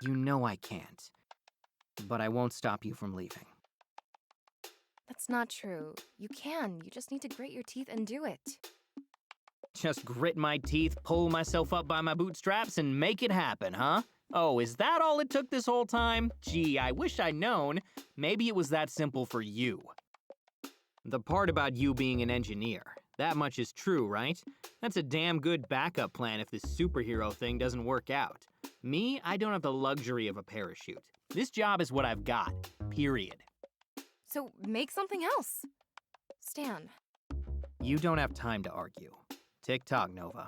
You know I can't. But I won't stop you from leaving. That's not true. You can. You just need to grit your teeth and do it. Just grit my teeth, pull myself up by my bootstraps, and make it happen, huh? Oh, is that all it took this whole time? Gee, I wish I'd known. Maybe it was that simple for you. The part about you being an engineer, that much is true, right? That's a damn good backup plan if this superhero thing doesn't work out. Me, I don't have the luxury of a parachute. This job is what I've got, period. So make something else. Stan. You don't have time to argue. Tick-tock, Nova.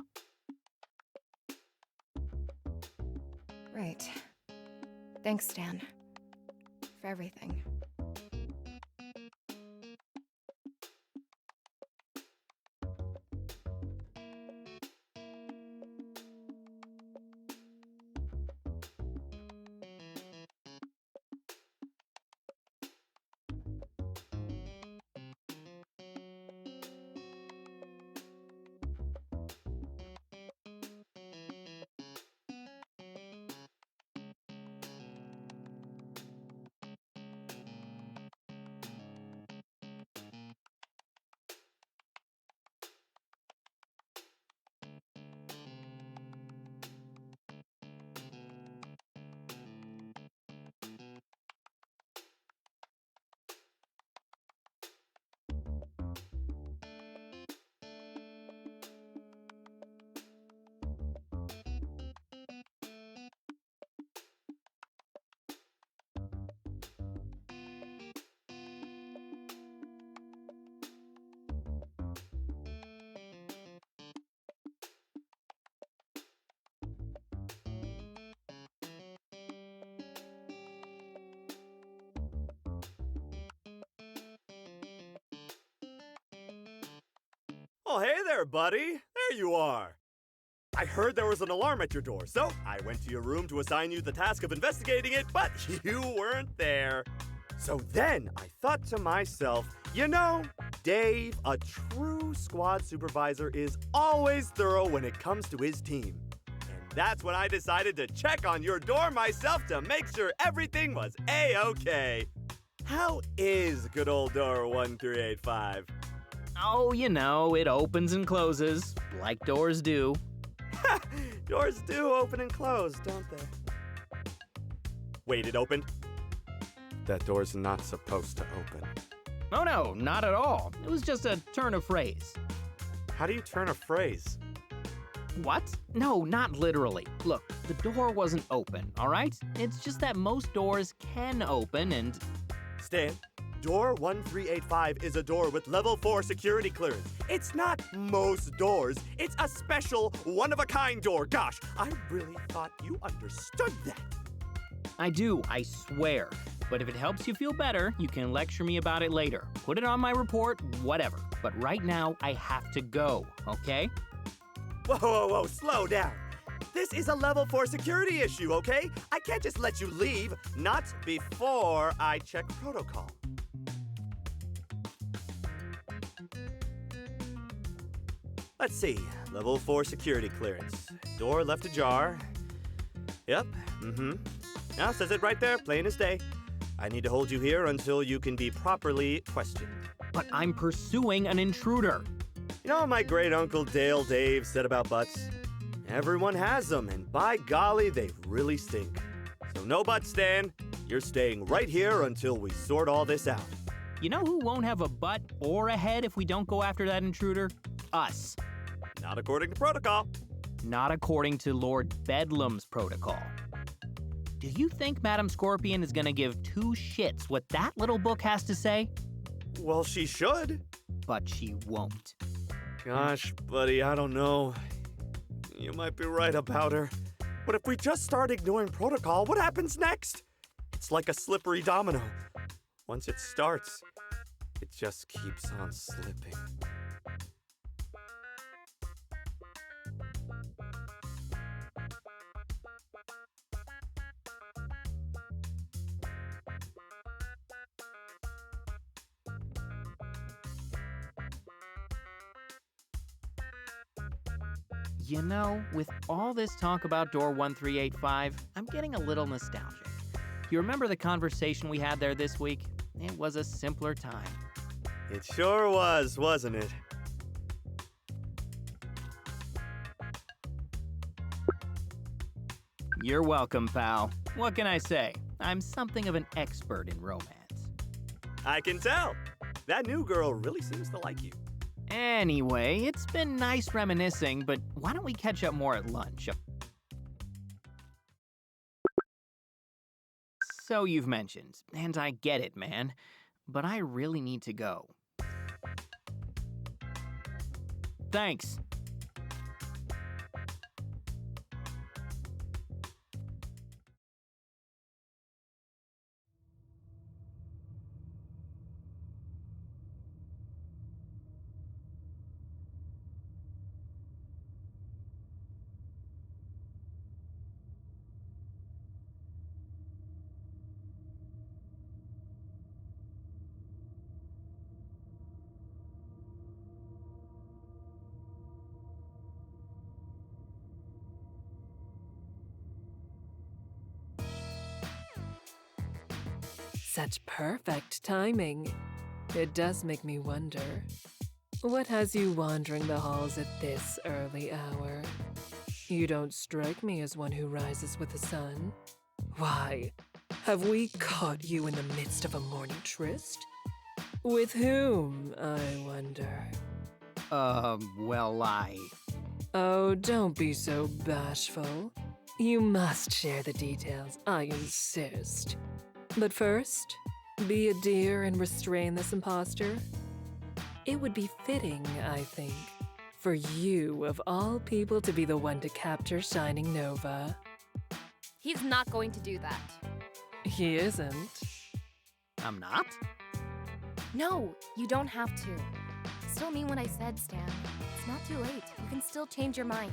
Right. Thanks, Stan. For everything. Oh, hey there, buddy. There you are. I heard there was an alarm at your door, so I went to your room to assign you the task of investigating it, but you weren't there. So then I thought to myself, you know, Dave, a true squad supervisor, is always thorough when it comes to his team. And that's when I decided to check on your door myself to make sure everything was A-okay. How is good old door 1385? Oh, you know, it opens and closes, like doors do. Doors do open and close, don't they? Wait, it opened? That door's not supposed to open. Oh no, not at all. It was just a turn of phrase. How do you turn a phrase? What? No, not literally. Look, the door wasn't open, all right? It's just that most doors can open and... Stan, door 1385 is a door with level 4 security clearance. It's not most doors. It's a special, one-of-a-kind door. Gosh, I really thought you understood that. I do, I swear. But if it helps you feel better, you can lecture me about it later. Put it on my report, whatever. But right now, I have to go, okay? Whoa, slow down. This is a level 4 security issue, okay? I can't just let you leave, not before I check protocol. Let's see, level 4 security clearance. Door left ajar. Yep, Now says it right there, plain as day. I need to hold you here until you can be properly questioned. But I'm pursuing an intruder. You know what my great uncle Dave said about butts? Everyone has them, and by golly, they really stink. So no butts, Stan. You're staying right here until we sort all this out. You know who won't have a butt or a head if we don't go after that intruder? Us. Not according to protocol. Not according to Lord Bedlam's protocol. Do you think Madam Scorpion is gonna give two shits what that little book has to say? Well, she should. But she won't. Gosh, buddy, I don't know. You might be right about her. But if we just start ignoring protocol, what happens next? It's like a slippery domino. Once it starts, it just keeps on slipping. You know, with all this talk about door 1385, I'm getting a little nostalgic. You remember the conversation we had there this week? It was a simpler time. It sure was, wasn't it? You're welcome, pal. What can I say? I'm something of an expert in romance. I can tell. That new girl really seems to like you. Anyway, it's been nice reminiscing, but why don't we catch up more at lunch? So you've mentioned, and I get it, man, but I really need to go. Thanks. Such perfect timing. It does make me wonder. What has you wandering the halls at this early hour? You don't strike me as one who rises with the sun. Why, have we caught you in the midst of a morning tryst? With whom, I wonder? Well, Oh, don't be so bashful. You must share the details, I insist. But first, be a dear and restrain this impostor. It would be fitting, I think, for you of all people to be the one to capture Shining Nova. He's not going to do that. He isn't. I'm not? No, you don't have to. Still mean what I said, Stan. It's not too late. You can still change your mind.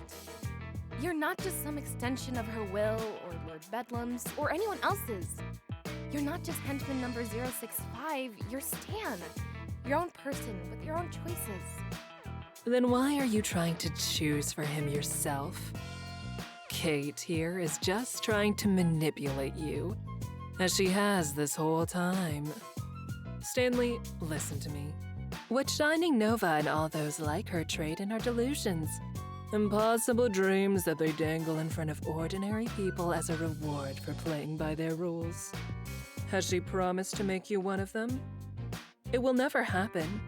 You're not just some extension of her will, or Lord Bedlam's, or anyone else's. You're not just Henchman number 065, you're Stan. Your own person, with your own choices. Then why are you trying to choose for him yourself? Kate here is just trying to manipulate you, as she has this whole time. Stanley, listen to me. What Shining Nova and all those like her trade in are delusions. Impossible dreams that they dangle in front of ordinary people as a reward for playing by their rules. Has she promised to make you one of them? It will never happen.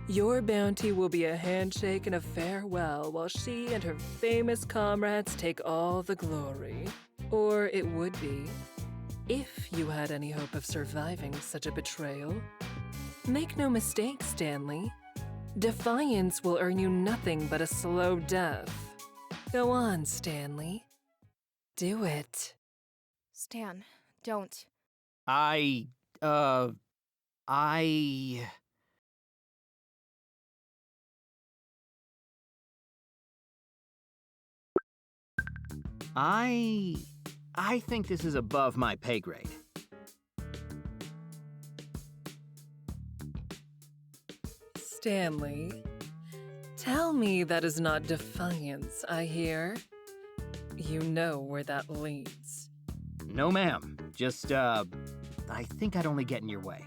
Your bounty will be a handshake and a farewell while she and her famous comrades take all the glory. Or it would be, if you had any hope of surviving such a betrayal. Make no mistake, Stanley. Defiance will earn you nothing but a slow death. Go on, Stanley. Do it. Stan, don't. I think this is above my pay grade. Stanley, tell me that is not defiance, I hear. You know where that leads. No, ma'am. Just, I think I'd only get in your way.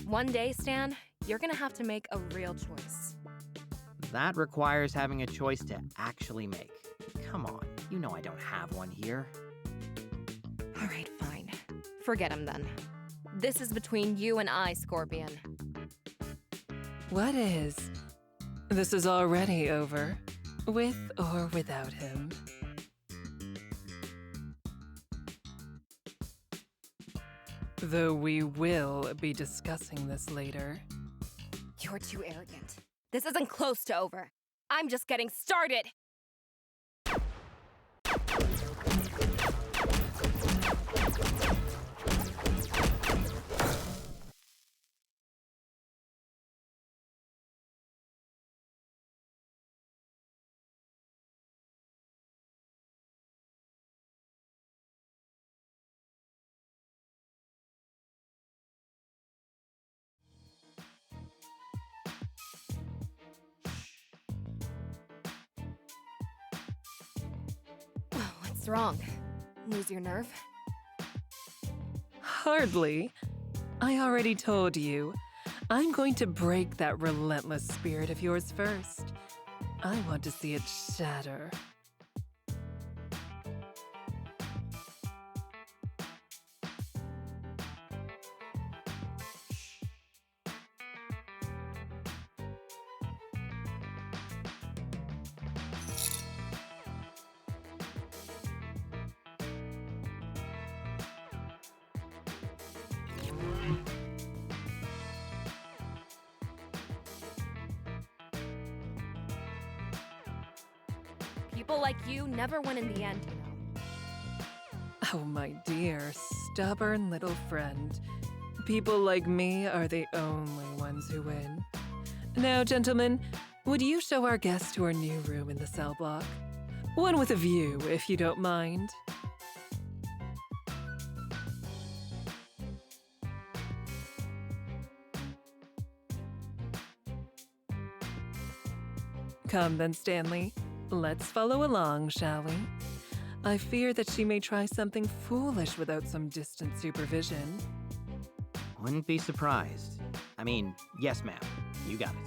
One day, Stan, you're gonna have to make a real choice. That requires having a choice to actually make. Come on, you know I don't have one here. All right, fine. Forget him then. This is between you and I, Scorpion. What is? This is already over, with or without him. Though we will be discussing this later. You're too arrogant. This isn't close to over. I'm just getting started! What's wrong? Lose your nerve? Hardly. I already told you. I'm going to break that relentless spirit of yours first. I want to see it shatter. People like you never win in the end, you know. Oh, my dear, stubborn little friend. People like me are the only ones who win. Now, gentlemen, would you show our guest to our new room in the cell block? One with a view, if you don't mind. Come then, Stanley. Let's follow along, shall we? I fear that she may try something foolish without some distant supervision. Wouldn't be surprised. I mean, yes, ma'am. You got it.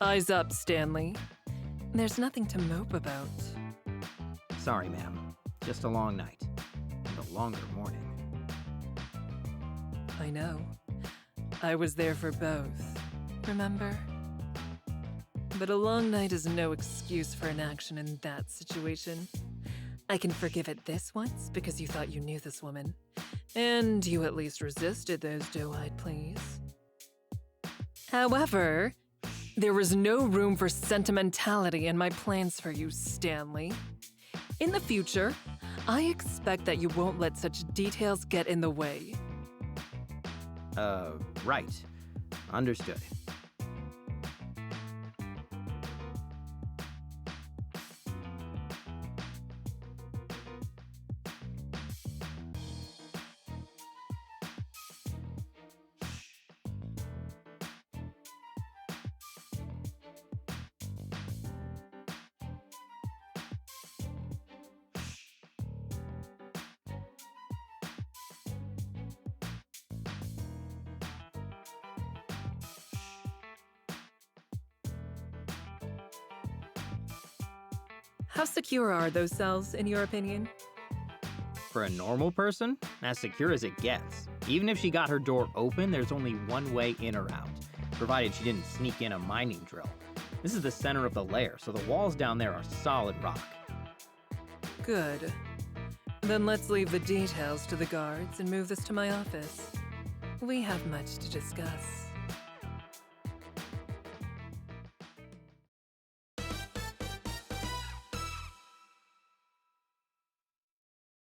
Eyes up, Stanley. There's nothing to mope about. Sorry, ma'am. Just a long night. And a longer morning. I know. I was there for both, remember? But a long night is no excuse for inaction in that situation. I can forgive it this once because you thought you knew this woman. And you at least resisted those doe-eyed pleas. However, there was no room for sentimentality in my plans for you, Stanley. In the future, I expect that you won't let such details get in the way. Right. Understood. How secure are those cells, in your opinion? For a normal person, as secure as it gets. Even if she got her door open, there's only one way in or out, provided she didn't sneak in a mining drill. This is the center of the lair, so the walls down there are solid rock. Good. Then let's leave the details to the guards and move this to my office. We have much to discuss.